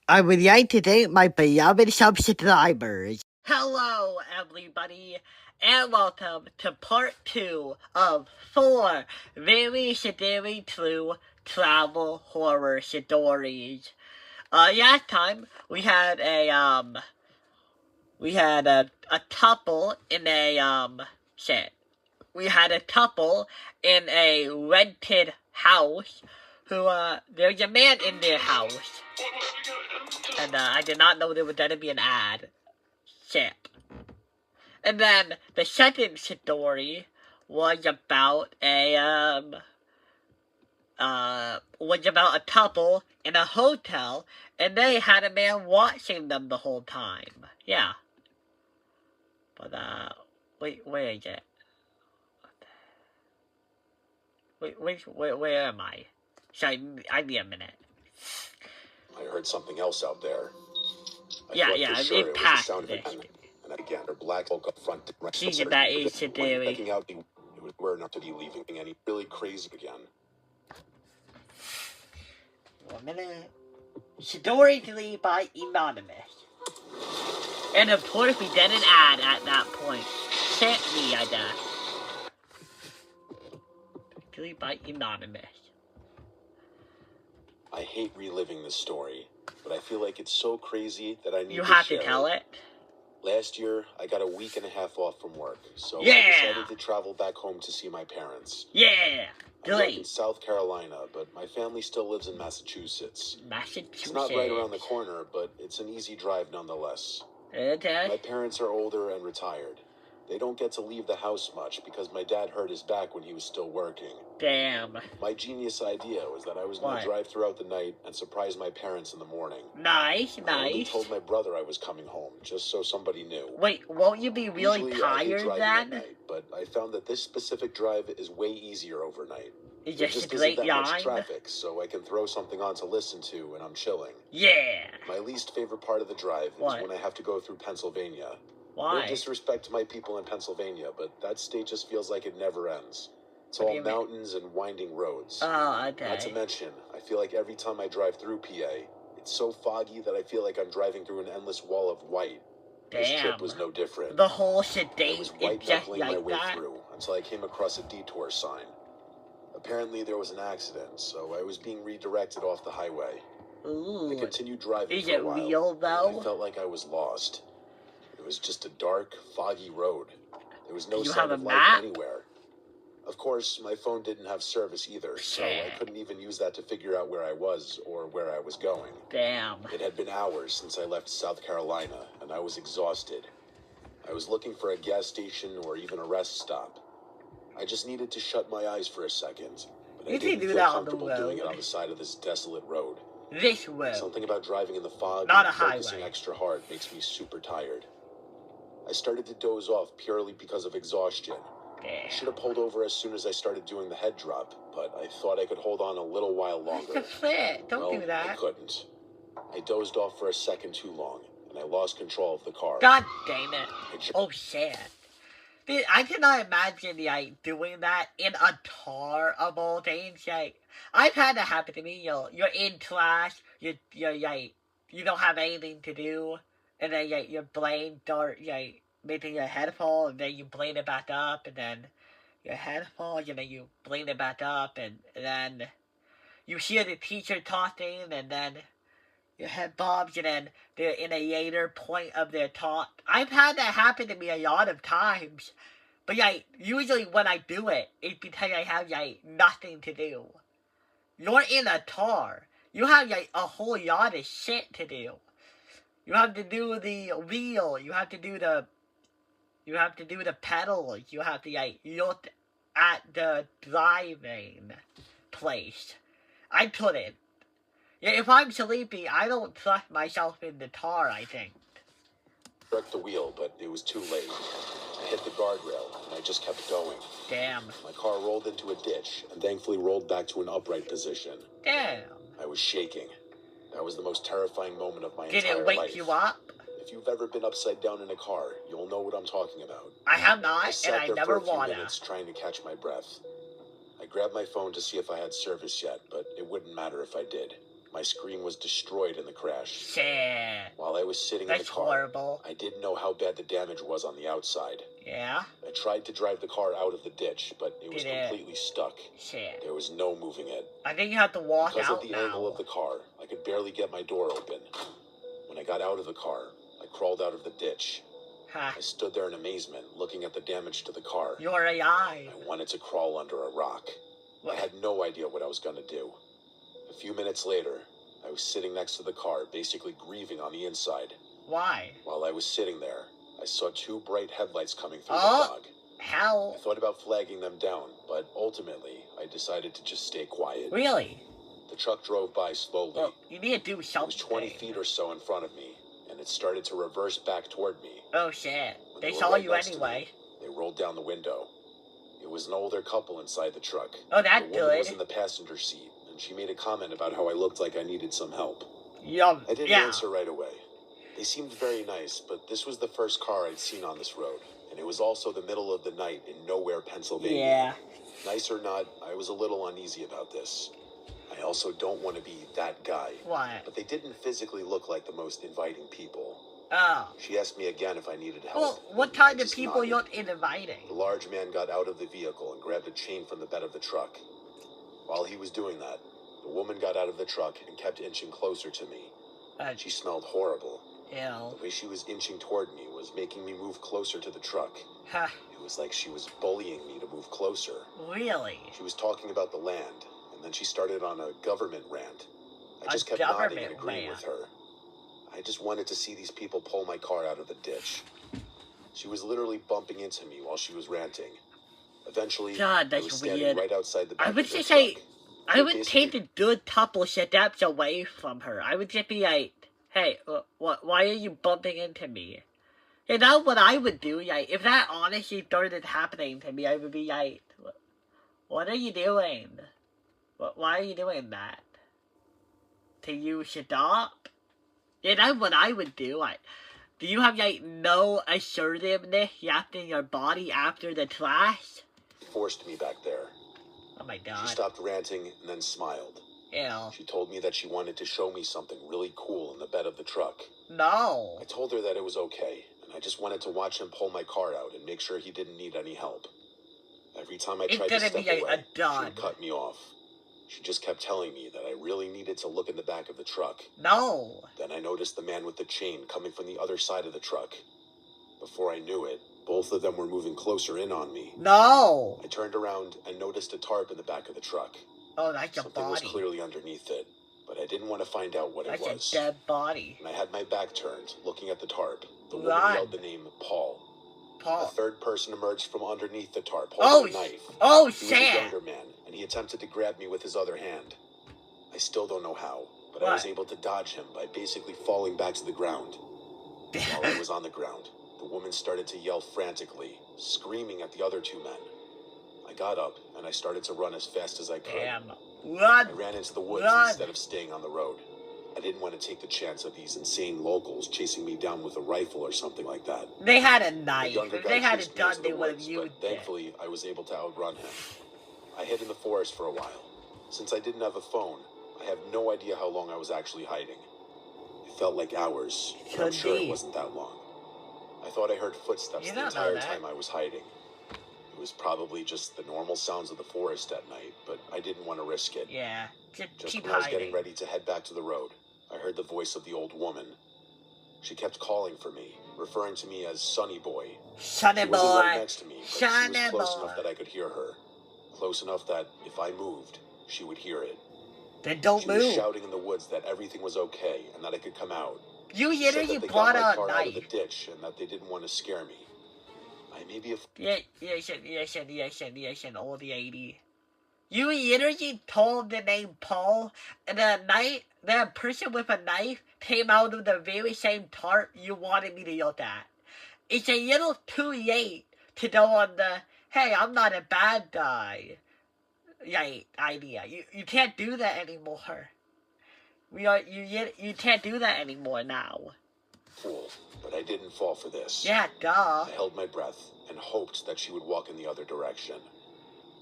I would like to thank my beloved subscribers. Hello, everybody, and welcome to part 2 of 4 very scary true travel horror stories. Last time we had a couple in a we had a couple in a rented house who there's a man in their house. And I did not know there was going to be an ad. Shit. And then the second story was about a couple in a hotel, and they had a man watching them the whole time. Yeah. But wait, where is it? Where am I? Sorry, I need a minute. I heard something else out there. It passed this. And again, her black Hulk up front. She's about age to theory. Checking out, it was where not to be leaving, and he really crazy again. 1 minute. Story 3 by Anonymous. And of course, we did an ad at that point. Sent me, I guess. 3 by Anonymous. I hate reliving this story, but I feel like it's so crazy that I need to share it. You have to tell it. Last year, I got a week and a half off from work, so yeah. I decided to travel back home to see my parents. Yeah, I live in South Carolina, but my family still lives in Massachusetts. It's not right around the corner, but it's an easy drive nonetheless. Okay. My parents are older and retired. They don't get to leave the house much because my dad hurt his back when he was still working. Damn. My genius idea was that I was going to drive throughout the night and surprise my parents in the morning. Nice. I only told my brother I was coming home, just so somebody knew. Wait, won't you be really Usually, tired then? At night, but I found that this specific drive is way easier overnight. There just isn't that much traffic, so I can throw something on to listen to when I'm chilling. Yeah. My least favorite part of the drive is when I have to go through Pennsylvania. Why? No disrespect to my people in Pennsylvania, but that state just feels like it never ends. It's all mountains and winding roads. Oh, okay. Not to mention, I feel like every time I drive through PA, it's so foggy that I feel like I'm driving through an endless wall of white. Damn. This trip was no different. The whole shit I was white knuckling my way through until I came across a detour sign. Apparently there was an accident, so I was being redirected off the highway. Ooh. I continued driving for a while. Is it real, though? I felt like I was lost. It was just a dark, foggy road. There was no sign of life anywhere. Of course, my phone didn't have service either, so I couldn't even use that to figure out where I was or where I was going. Damn. It had been hours since I left South Carolina, and I was exhausted. I was looking for a gas station or even a rest stop. I just needed to shut my eyes for a second, but I didn't feel comfortable doing it on the side of this desolate road. This road. Something about driving in the fog and focusing extra hard makes me super tired. I started to doze off purely because of exhaustion. I should have pulled over as soon as I started doing the head drop, but I thought I could hold on a little while longer. That's it. Don't do that. I couldn't. I dozed off for a second too long, and I lost control of the car. God damn it. Oh, shit. Dude, I cannot imagine, doing that in a car of all things. I've had that happen to me. You're in class, you don't have anything to do, and then, your brain making your head fall, and then you blame it back up, and then your head falls, and then you blame it back up, and then you hear the teacher talking, and then your head bobs, and then they're in a later point of their talk. I've had that happen to me a lot of times, but usually when I do it, it's because I have nothing to do. You're in a car. You have a whole lot of shit to do. You have to do the wheel. You have to do the pedals. You have to look at the driving place. I couldn't. If I'm sleepy, I don't trust myself in the car, I think. I struck the wheel, but it was too late. I hit the guardrail, and I just kept going. Damn. My car rolled into a ditch, and thankfully rolled back to an upright position. Damn. I was shaking. That was the most terrifying moment of my entire life. Did it wake you up? If you've ever been upside down in a car, you'll know what I'm talking about. I have not, and I never want to. I sat there for a few minutes trying to catch my breath. I grabbed my phone to see if I had service yet, but it wouldn't matter if I did. My screen was destroyed in the crash. Shit. While I was sitting in the That's car, horrible. I didn't know how bad the damage was on the outside. Yeah? I tried to drive the car out of the ditch, but it was Did it? completely stuck. Shit. There was no moving it. I think you have to walk Because out of the now. angle of the car, I could barely get my door open. When I got out of the car, I crawled out of the ditch. Huh. I stood there in amazement, looking at the damage to the car. You're alive. I wanted to crawl under a rock. I had no idea what I was going to do. A few minutes later, I was sitting next to the car, basically grieving on the inside. Why? While I was sitting there, I saw two bright headlights coming through the fog. How? I thought about flagging them down, but ultimately, I decided to just stay quiet. Really? The truck drove by slowly. Well, you need to do It something. was 20 feet or so in front of me, and it started to reverse back toward me. Oh shit. When They were saw right you next to anyway. me, they rolled down the window. It was an older couple inside the truck. Oh, that's The woman was good. in the passenger seat, and she made a comment about how I looked like I needed some help. Yum. I didn't Yeah. answer right away. They seemed very nice, but this was the first car I'd seen on this road, and it was also the middle of the night in nowhere, Pennsylvania. Yeah. Nice or not, I was a little uneasy about this. I also don't want to be that guy. What? But they didn't physically look like the most inviting people. Oh. She asked me again if I needed help. Well, what and I kind of just people nodded. you're inviting? The large man got out of the vehicle and grabbed a chain from the bed of the truck. While he was doing that, the woman got out of the truck and kept inching closer to me. She smelled horrible. Ew. The way she was inching toward me was making me move closer to the truck. Huh. It was like she was bullying me to move closer. Really? She was talking about the land, and then she started on a government rant. I A just kept nodding government and agreeing rant? with her. I just wanted to see these people pull my car out of the ditch. She was literally bumping into me while she was ranting. Eventually, God, I that's was standing weird. right outside the back I would of the just say, truck. I would Basically- take a good couple steps away from her. I would just be like, hey, why are you bumping into me? You know what I would do? Like, if that honestly started happening to me, I would be like, what are you doing? Why are you doing that? Do you stop? You know what I would do? Like, do you have, like, no assertiveness left in your body after the class? Forced me back there. Oh my She god. stopped ranting and then smiled. Ew. She told me that she wanted to show me something really cool in the bed of the truck. No. I told her that it was okay, and I just wanted to watch him pull my car out and make sure he didn't need any help. Every time I It's tried to gonna step be a away, she done. would cut me off. She just kept telling me that I really needed to look in the back of the truck. No. Then I noticed the man with the chain coming from the other side of the truck. Before I knew it, both of them were moving closer in on me. No. I turned around and noticed a tarp in the back of the truck. Oh, that's a Something was body. clearly underneath it, but I didn't want to find out what it That's was. a dead body. And I had my back turned, looking at the tarp. The woman Run. yelled the name Paul. A Paul. third person emerged from underneath the tarp, Oh, holding a knife. oh, He was a shit. younger man, and he attempted to grab me with his other hand. I still don't know how, but I was What? able to dodge him by basically falling back to the ground. While I was on the ground, the woman started to yell frantically, screaming at the other two men. I got up, and I started to run as fast as I could. Damn. I Run. ran into the woods Run. instead of staying on the road. I didn't want to take the chance of these insane locals chasing me down with a rifle or something like that. They had a The knife. younger If guy they had chased it me done, into they the would have woods, used but it. thankfully, I was able to outrun him. I hid in the forest for a while. Since I didn't have a phone, I have no idea how long I was actually hiding. It felt like hours, but I'm Could sure be. it wasn't that long. I thought I heard footsteps You the don't know entire that. time I was hiding. It was probably just the normal sounds of the forest at night, but I didn't want to risk it. Yeah. Just Just keep when I was hiding. getting ready to head back to the road, I heard the voice of the old woman. She kept calling for me, referring to me as Sonny Boy. Sonny She wasn't right boy. next to me, but she Sonny was close boy. enough that I could hear her. Close enough that if I moved, she would hear it. Then don't She was move. shouting in the woods that everything was okay and that I could come out. You She said literally that they brought got my out a car out of the knife. ditch and that they didn't want to scare me. I may be a Listen, old lady. You literally told the name Paul, and the person with a knife came out of the very same tarp you wanted me to look at. It's a little too late to go on the, hey, I'm not a bad guy, like, idea. You can't do that anymore. You can't do that anymore now. fool, but I didn't fall for this. Yeah, duh. I held my breath and hoped that she would walk in the other direction.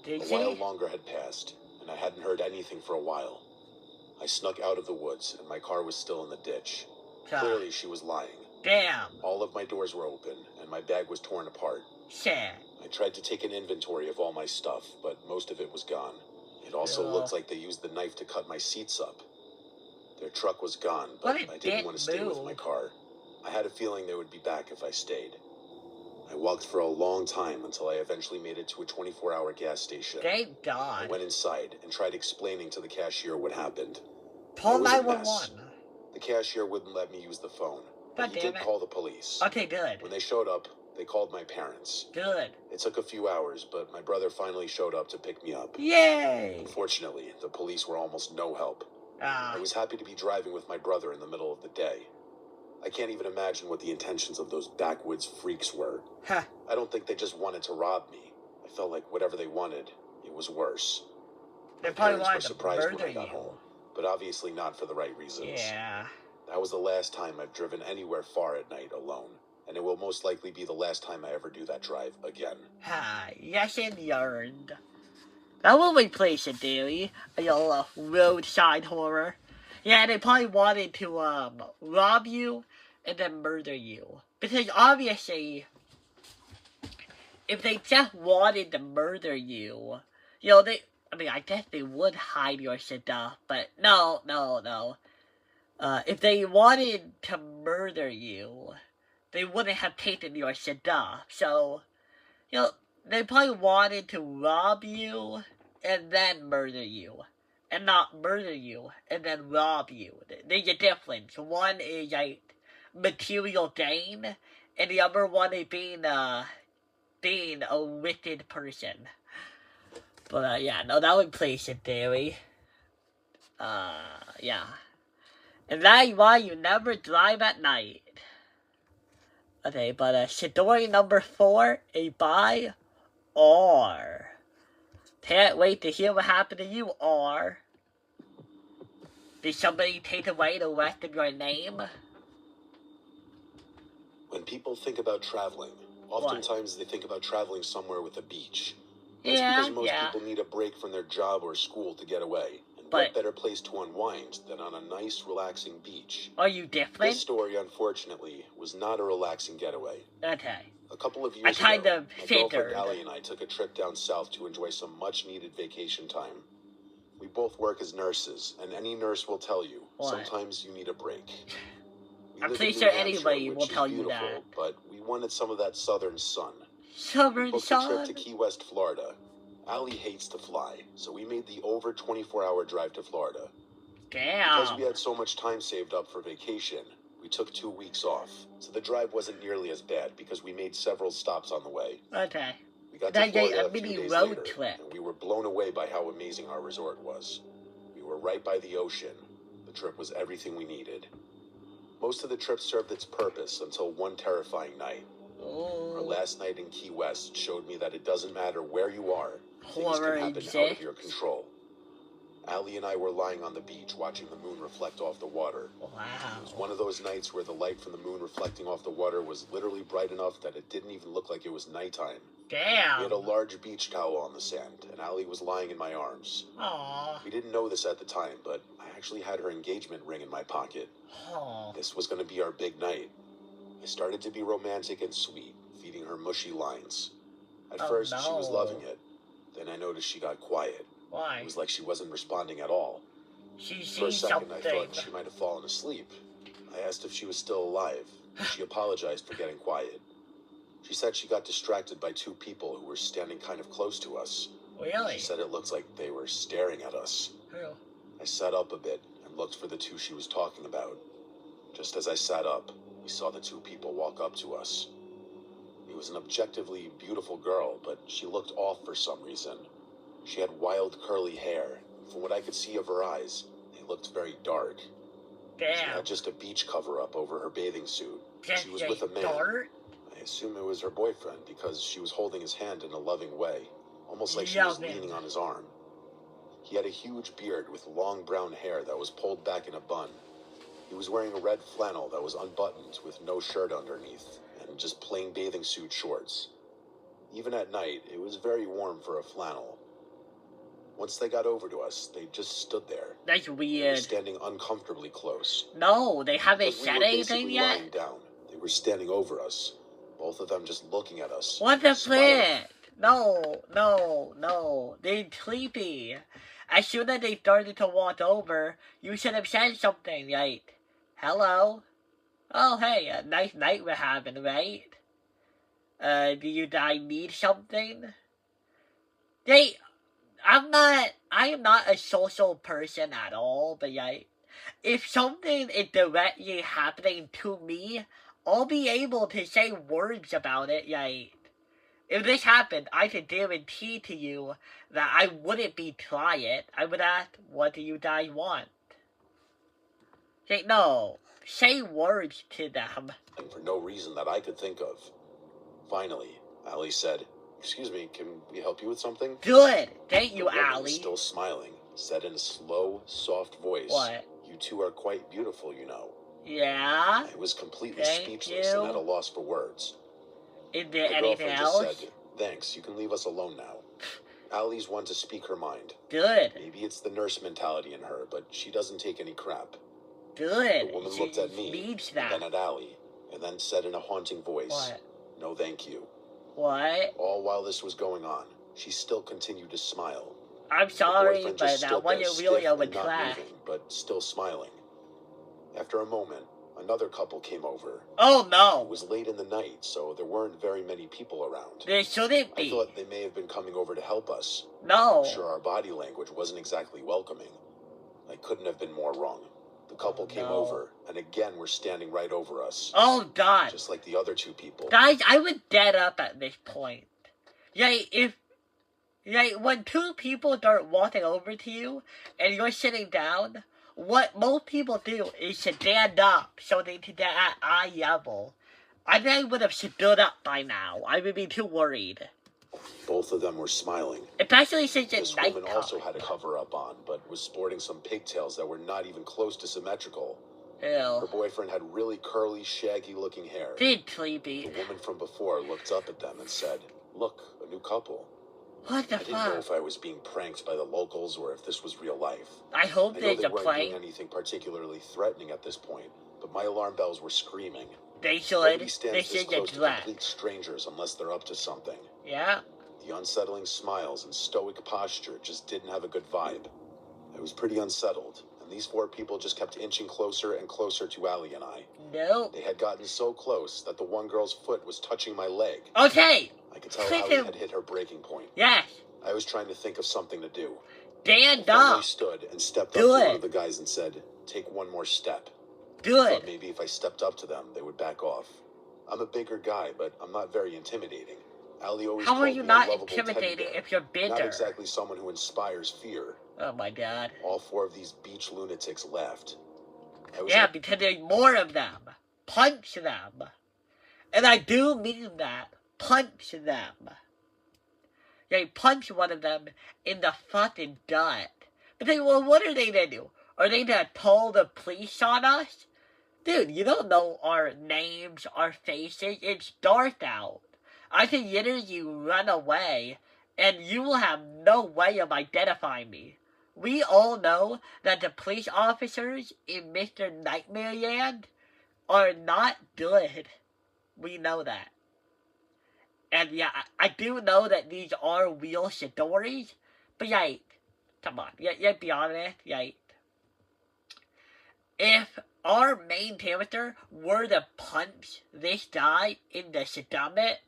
Did A she? while longer had passed, and I hadn't heard anything for a while. I snuck out of the woods, and my car was still in the ditch. God. Clearly, she was lying. Damn. All of my doors were open, and my bag was torn apart. Sad. I tried to take an inventory of all my stuff, but most of it was gone. It also looked like they used the knife to cut my seats up. Their truck was gone, but I didn't want to stay with my car. I had a feeling they would be back if I stayed. I walked for a long time until I eventually made it to a 24-hour gas station. Thank God. I went inside and tried explaining to the cashier what happened. Call 911. The cashier wouldn't let me use the phone. But he did call the police. Okay, good. When they showed up, they called my parents. Good. It took a few hours, but my brother finally showed up to pick me up. Yay! Unfortunately, the police were almost no help. I was happy to be driving with my brother in the middle of the day. I can't even imagine what the intentions of those backwoods freaks were. Huh. I don't think they just wanted to rob me. I felt like whatever they wanted, it was worse. They My probably parents wanted were to surprised when murder I got you. home, but obviously not for the right reasons. Yeah. That was the last time I've driven anywhere far at night alone, and it will most likely be the last time I ever do that drive again. Ha, yes and yearned. That will replace it, Daily. A roadside horror. Yeah, they probably wanted to, rob you and then murder you. Because obviously, if they just wanted to murder you, I guess they would hide your stuff, but no. If they wanted to murder you, they wouldn't have taken your stuff. So, they probably wanted to rob you and then murder you. And not murder you and then rob you. There's a difference. One is like material gain, and the other one is being a wicked person. But that would place it, Daily. Yeah. And that is why you never drive at night. Okay, but story number 4 is by R. Can't wait to hear what happened to you, R. Did somebody take away the rest of your name? When people think about traveling, oftentimes they think about traveling somewhere with a beach. That's because most people need a break from their job or school to get away. And what better place to unwind than on a nice, relaxing beach? Are you different? This story, unfortunately, was not a relaxing getaway. Okay. A couple of years ago, my girlfriend Allie and I took a trip down south to enjoy some much-needed vacation time. We both work as nurses, and any nurse will tell you, sometimes you need a break. I'm pretty sure anybody will tell you that. But we wanted some of that southern sun. Southern booked sun? a trip to Key West, Florida. Allie hates to fly, so we made the over 24-hour drive to Florida. Damn. Because we had so much time saved up for vacation, we took 2 weeks off. So the drive wasn't nearly as bad because we made several stops on the way. Okay. We got to Florida a few days later, and we were blown away by how amazing our resort was. We were right by the ocean. The trip was everything we needed. Most of the trip served its purpose until one terrifying night. Our last night in Key West showed me that it doesn't matter where you are, things can happen out of your control. Allie and I were lying on the beach watching the moon reflect off the water. Wow. It was one of those nights where the light from the moon reflecting off the water was literally bright enough that it didn't even look like it was nighttime. Damn. We had a large beach towel on the sand, and Allie was lying in my arms. Aww. We didn't know this at the time, but I actually had her engagement ring in my pocket. Aww. This was going to be our big night. I started to be romantic and sweet, feeding her mushy lines. At first, she was loving it. Then I noticed she got quiet. Why? It was like she wasn't responding at all. For a second, I thought she might have fallen asleep. I asked if she was still alive. She apologized for getting quiet. She said she got distracted by 2 people who were standing kind of close to us. Really? She said it looked like they were staring at us. Who? I sat up a bit and looked for the 2 she was talking about. Just as I sat up, we saw the 2 people walk up to us. It was an objectively beautiful girl, but she looked off for some reason. She had wild curly hair, and from what I could see of her eyes, they looked very dark. Damn. She had just a beach cover-up over her bathing suit. She was with a man. Dark? I assume it was her boyfriend because she was holding his hand in a loving way, almost like she was leaning on his arm. He had a huge beard with long brown hair that was pulled back in a bun. He was wearing a red flannel that was unbuttoned with no shirt underneath, and just plain bathing suit shorts. Even at night, it was very warm for a flannel. Once they got over to us, they just stood there. That's They were weird. standing uncomfortably close. No, they haven't But we said were anything basically yet? lying down. They were standing over us. Both of them just looking at us. What the smiling. flip? No. They're creepy. As soon as they started to walk over, you should have said something like, hello? Oh, hey, a nice night we're having, right? Do you guys need something? I am not a social person at all, but like, if something is directly happening to me, I'll be able to say words about it, like, if this happened, I can guarantee to you that I wouldn't be quiet. I would ask, what do you guys want? No, say words to them. For no reason that I could think of. Finally, Allie said, "Excuse me, can we help you with something?" Good, thank you, The woman, Allie. still smiling, said in a slow, soft voice, What? "You two are quite beautiful, you know." Yeah? I was completely Thank speechless you. and at a loss for words. Is there My anything girlfriend else? just said, "Thanks, you can leave us alone now." Allie's one to speak her mind. Good, Maybe it's the nurse mentality in her, but she doesn't take any crap. good. The woman She looked at me, needs and that. then at Allie, and then said in a haunting voice, What? "No thank you." What? All while this was going on, she still continued to smile. I'm Her sorry, boyfriend but just that stood there wasn't really stiff of a and not class. moving, but still smiling. After a moment, another couple came over. Oh It no, was late in the night, so there weren't very many people around. there shouldn't I be. thought they may have been coming over to help us. No. I'm sure our body language wasn't exactly welcoming. I couldn't have been more wrong. The couple came no. over, and again were standing right over us. Oh god. Just like the other two people. Guys, I would dead up at this point. When two people start walking over to you and you're sitting down, what most people do is stand up so they can get at eye level. I think I would have stood up by now. I would be too worried. Both of them were smiling. Especially since it's This woman nighttime. also had a cover-up on, but was sporting some pigtails that were not even close to symmetrical. Her Ew. boyfriend had really curly, shaggy-looking hair. Big sleepy. The woman from before looked up at them and said, "Look, a new couple." What the I didn't know fuck? if I was being pranked by the locals or if this was real life. I hope I know there's they a weren't plane. doing anything particularly threatening at this point, but my alarm bells were screaming. They should. Nobody stands This this is a close to threat. complete strangers unless they're up to something. Yeah. The unsettling smiles and stoic posture just didn't have a good vibe. I was pretty unsettled, and these four people just kept inching closer and closer to Allie and I. Nope. They had gotten so close that the one girl's foot was touching my leg. Okay. I could tell Freaking- Allie had hit her breaking point. Yes. I was trying to think of something to do. Stand I finally up. stood and stepped Do up to it. one of the guys and said, "Take one more step." I Good. thought maybe if I stepped up to them, they would back off. I'm a bigger guy, but I'm not very intimidating. Allie always How called are you me not a lovable teddy intimidating bear. if you're Not bigger? exactly someone who inspires fear. Oh my god. All four of these beach lunatics laughed. I was Yeah, because there's more of them. Punch them. And I do mean that. Punch them. They punch one of them in the fucking gut. But then, well, what are they gonna do? Are they gonna call the police on us? Dude, you don't know our names, our faces. It's dark out. I can literally run away, and you will have no way of identifying me. We all know that the police officers in Mr. Nightmare Land are not good. We know that. And yeah, I do know that these are real stories, but come on, be honest, if our main character were to punch this guy in the stomach,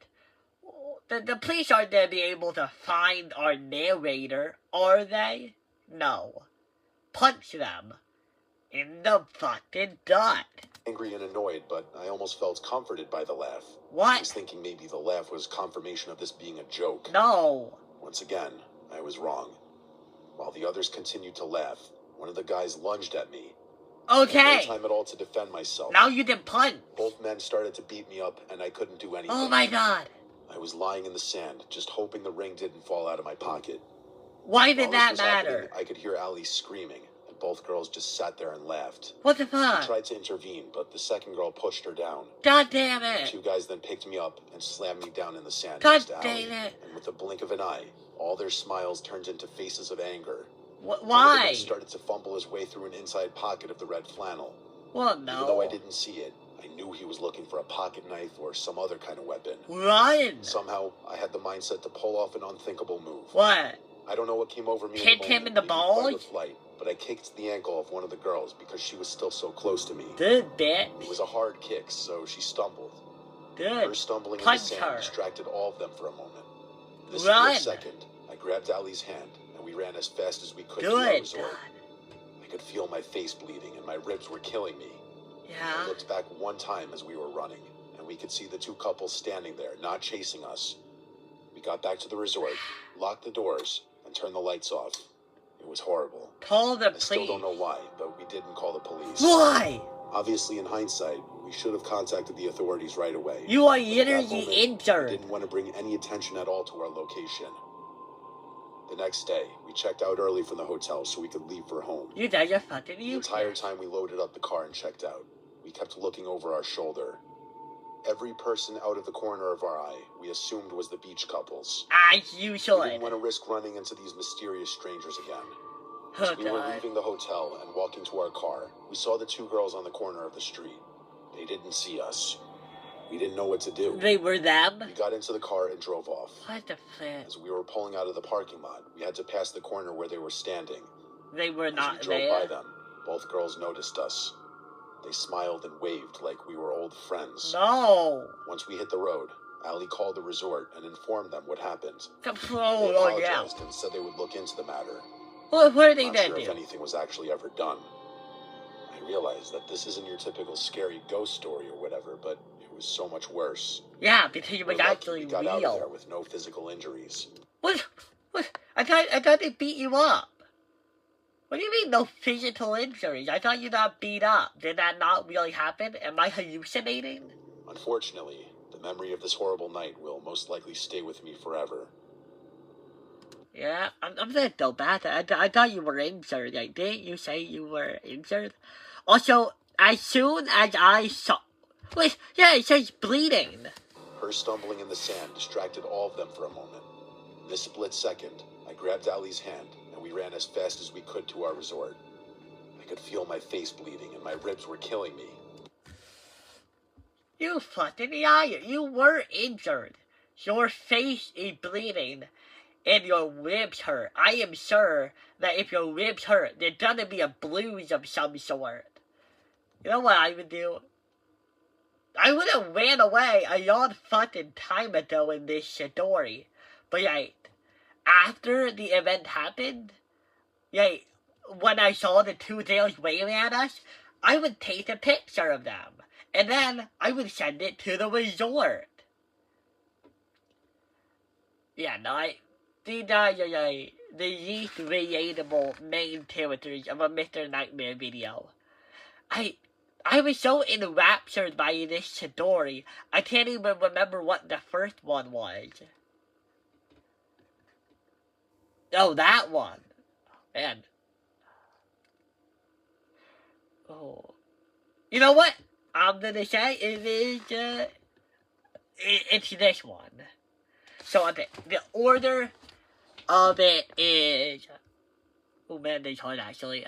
the police aren't going to be able to find our narrator, are they? No. Punch them in the fucking gut. angry and annoyed, but I almost felt comforted by the laugh. I What? was thinking maybe the laugh was confirmation of this being a joke. No. Once again, I was wrong. While the others continued to laugh, one of the guys lunged at me. I had Okay. no time at all to defend myself. Now you can punch. Both men started to beat me up, and I couldn't do anything. Oh my god. I was lying in the sand, just hoping the ring didn't fall out of my pocket. Why While did this that was happening, matter? I could hear Allie screaming, and both girls just sat there and laughed. What the I fuck? tried to intervene, but the second girl pushed her down. God damn The it. two guys then picked me up and slammed me down in the sand God next to Allie. dang it. And with the blink of an eye, All their smiles turned into faces of anger. Why? One of them started to fumble his way through an inside pocket of the red flannel. Well, no. Even though I didn't see it, I knew he was looking for a pocket knife or some other kind of weapon. Run! Somehow, I had the mindset to pull off an unthinkable move. What? I don't know what came over me. Hit him in the balls? Fight or flight, but I kicked the ankle of one of the girls because she was still so close to me. Good bitch. It was a hard kick, so she stumbled. Good. Her stumbling Punch in the sand her. distracted all of them for a moment. This Run. split second, I grabbed Ali's hand, and we ran as fast as we could to our Good. resort. I could feel my face bleeding, and my ribs were killing me. I Yeah. looked back one time as we were running, and we could see the two couples standing there, not chasing us. We got back to the resort, locked the doors, and turned the lights off. It was horrible. Call the I still police. don't know why, but we didn't call the police. Why? Obviously, in hindsight, we should have contacted the authorities right away. You are But at that literally moment, I injured. didn't want to bring any attention at all to our location. The next day, we checked out early from the hotel so we could leave for home. You guys are fucking The useless. entire time we loaded up the car and checked out, we kept looking over our shoulder. Every person out of the corner of our eye, we assumed was the beach couples. As We usual. didn't want to risk running into these mysterious strangers again. Oh, As we were God. leaving the hotel and walking to our car, we saw the two girls on the corner of the street. They didn't see us. We didn't know what to do. They were them? We got into the car and drove off. What the fuck? As we were pulling out of the parking lot, we had to pass the corner where they were standing. They were As not we drove by there? them, both girls noticed us. They smiled and waved like we were old friends. No. Once we hit the road, Ali called the resort and informed them what happened. They Oh, yeah. apologized and said they would look into the matter. What are they Not gonna sure if do? anything was actually ever done. I realized that this isn't your typical scary ghost story or whatever, but it was so much worse. Yeah, because it We're was lucky actually we got out of there real. with no physical injuries. What? I thought they beat you up. What do you mean no physical injuries? I thought you got beat up. Did that not really happen? Am I hallucinating? Unfortunately, the memory of this horrible night will most likely stay with me forever. Yeah, I'm gonna go back. I thought you were injured. Like, didn't you say you were injured? Also, as soon as I saw... Wait, yeah, it says bleeding. Her stumbling in the sand distracted all of them for a moment. In this split second, I grabbed Ali's hand, and we ran as fast as we could to our resort. I could feel my face bleeding, and my ribs were killing me. You fucking liar. You were injured. Your face is bleeding, and your ribs hurt. I am sure that if your ribs hurt, there's gonna be a bruise of some sort. You know what I would do? I would have ran away a long fucking time ago in this story. But like, after the event happened, like, when I saw the two girls waving at us, I would take a picture of them. And then I would send it to the resort. Yeah, no, these are the least relatable main characters of a Mr. Nightmare video. I was so enraptured by this story, I can't even remember what the first one was. Oh, that one. Man. Oh. You know what? I'm gonna say it is, it's this one. So, the order of it is... Oh man, this hard actually.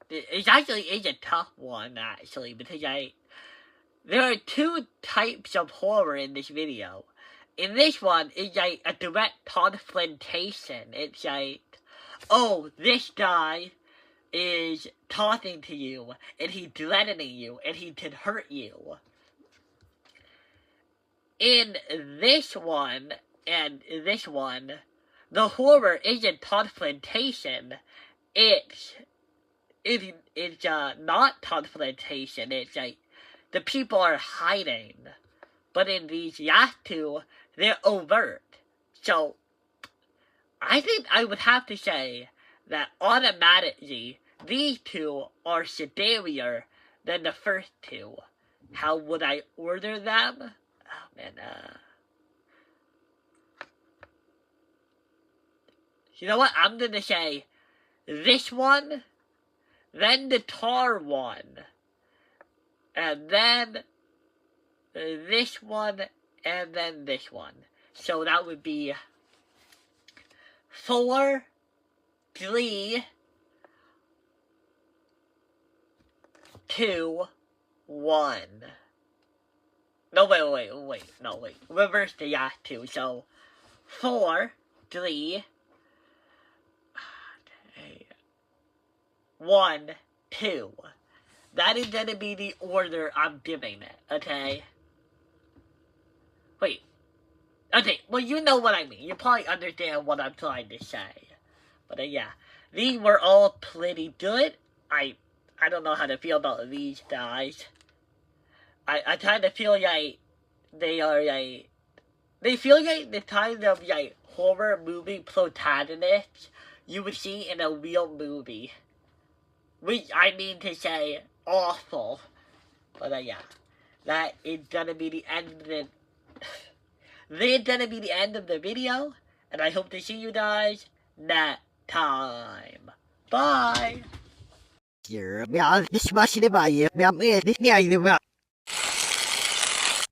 It actually is a tough one, actually, because there are two types of horror in this video. In this one, it's like a direct confrontation. It's like, oh, this guy is talking to you, and he's threatening you, and he can hurt you. In this one, and this one, the horror isn't confrontation. It's not confrontation. It's like the people are hiding. But in these last two, they're overt. So, I think I would have to say that automatically, these two are scarier than the first two. How would I order them? Oh man, you know what? I'm gonna say this one, then the tar one, and then this one, and then this one. So that would be 4, 3, 2, 1. No, wait. Reverse the last 2. So 4, 3, 1, 2. That is gonna be the order I'm giving it, okay? Wait. Okay, well, you know what I mean. You probably understand what I'm trying to say. But yeah, these were all pretty good. I don't know how to feel about these guys. I kind of feel like they are like... They feel like the kind of like horror movie protagonists you would see in a real movie. Which I mean to say, awful. But yeah, that is gonna be the end of the... This is gonna be the end of the video, and I hope to see you guys next time. Bye! Ja, das war schon dabei. Wir haben erst nicht mehr